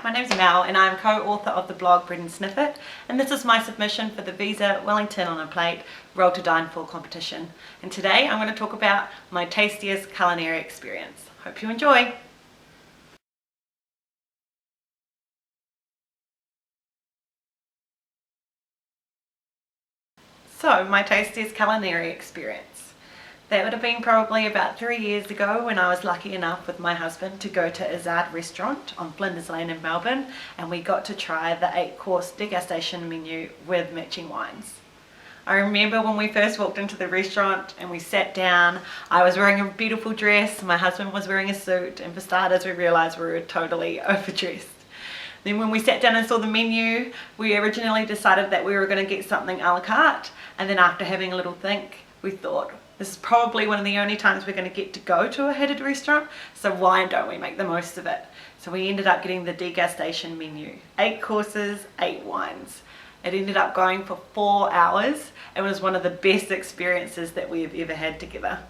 my name's Mel and I'm co-author of the blog Bread and Snippet, and this is my submission for the Visa Wellington on a Plate Roll to Dine for competition. And today I'm going to talk about my tastiest culinary experience. Hope you enjoy! So, my tastiest culinary experience. That would have been probably about 3 years ago when I was lucky enough with my husband to go to Izzard restaurant on Flinders Lane in Melbourne, and we got to try the 8-course degustation menu with matching wines. I remember when we first walked into the restaurant and we sat down, I was wearing a beautiful dress, my husband was wearing a suit, and for starters we realised we were totally overdressed. Then when we sat down and saw the menu, we originally decided that we were going to get something a la carte, and then after having a little think, we thought, this is probably one of the only times we're going to get to go to a headed restaurant, so why don't we make the most of it? So we ended up getting the degustation menu. 8 courses, 8 wines. It ended up going for 4 hours. It was one of the best experiences that we've ever had together.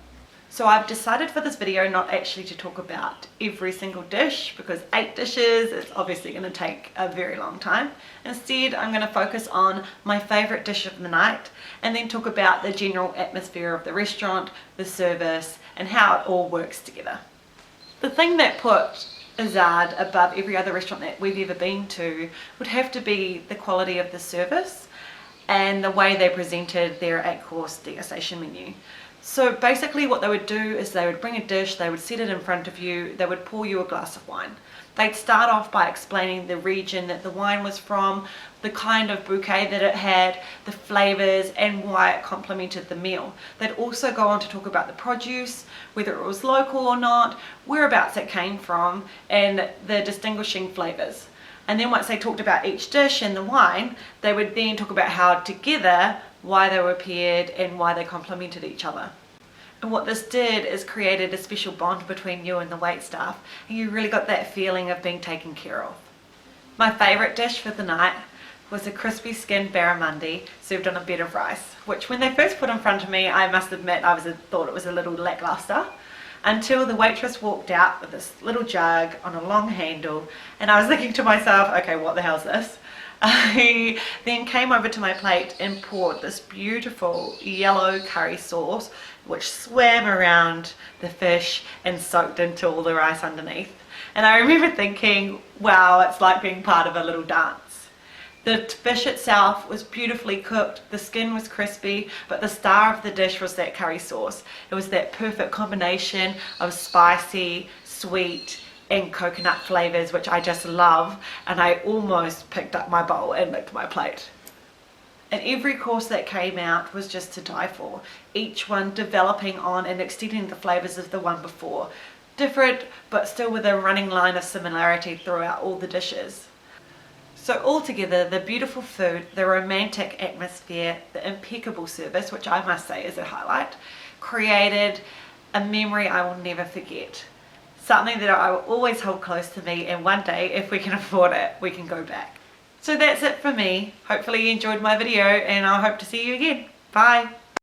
So I've decided for this video not actually to talk about every single dish, because 8 dishes is obviously going to take a very long time. Instead, I'm going to focus on my favourite dish of the night and then talk about the general atmosphere of the restaurant, the service, and how it all works together. The thing that put Izzard above every other restaurant that we've ever been to would have to be the quality of the service and the way they presented their 8-course degustation menu. So basically what they would do is they would bring a dish, they would set it in front of you, they would pour you a glass of wine. They'd start off by explaining the region that the wine was from, the kind of bouquet that it had, the flavours, and why it complemented the meal. They'd also go on to talk about the produce, whether it was local or not, whereabouts it came from, and the distinguishing flavours. And then once they talked about each dish and the wine, they would then talk about how together, why they were paired and why they complemented each other. And what this did is created a special bond between you and the waitstaff, and you really got that feeling of being taken care of. My favourite dish for the night was a crispy skinned barramundi served on a bed of rice, which when they first put in front of me, I must admit I thought it was a little lackluster, until the waitress walked out with this little jug on a long handle, and I was thinking to myself, okay, what the hell's this? I then came over to my plate and poured this beautiful yellow curry sauce which swam around the fish and soaked into all the rice underneath. And I remember thinking, wow, it's like being part of a little dance. The fish itself was beautifully cooked, the skin was crispy, but the star of the dish was that curry sauce. It was that perfect combination of spicy, sweet, and coconut flavours, which I just love, and I almost picked up my bowl and licked my plate. And every course that came out was just to die for, each one developing on and extending the flavours of the one before. Different, but still with a running line of similarity throughout all the dishes. So altogether, the beautiful food, the romantic atmosphere, the impeccable service, which I must say is a highlight, created a memory I will never forget. Something that I will always hold close to me, and one day, if we can afford it, we can go back. So that's it for me. Hopefully you enjoyed my video, and I hope to see you again. Bye!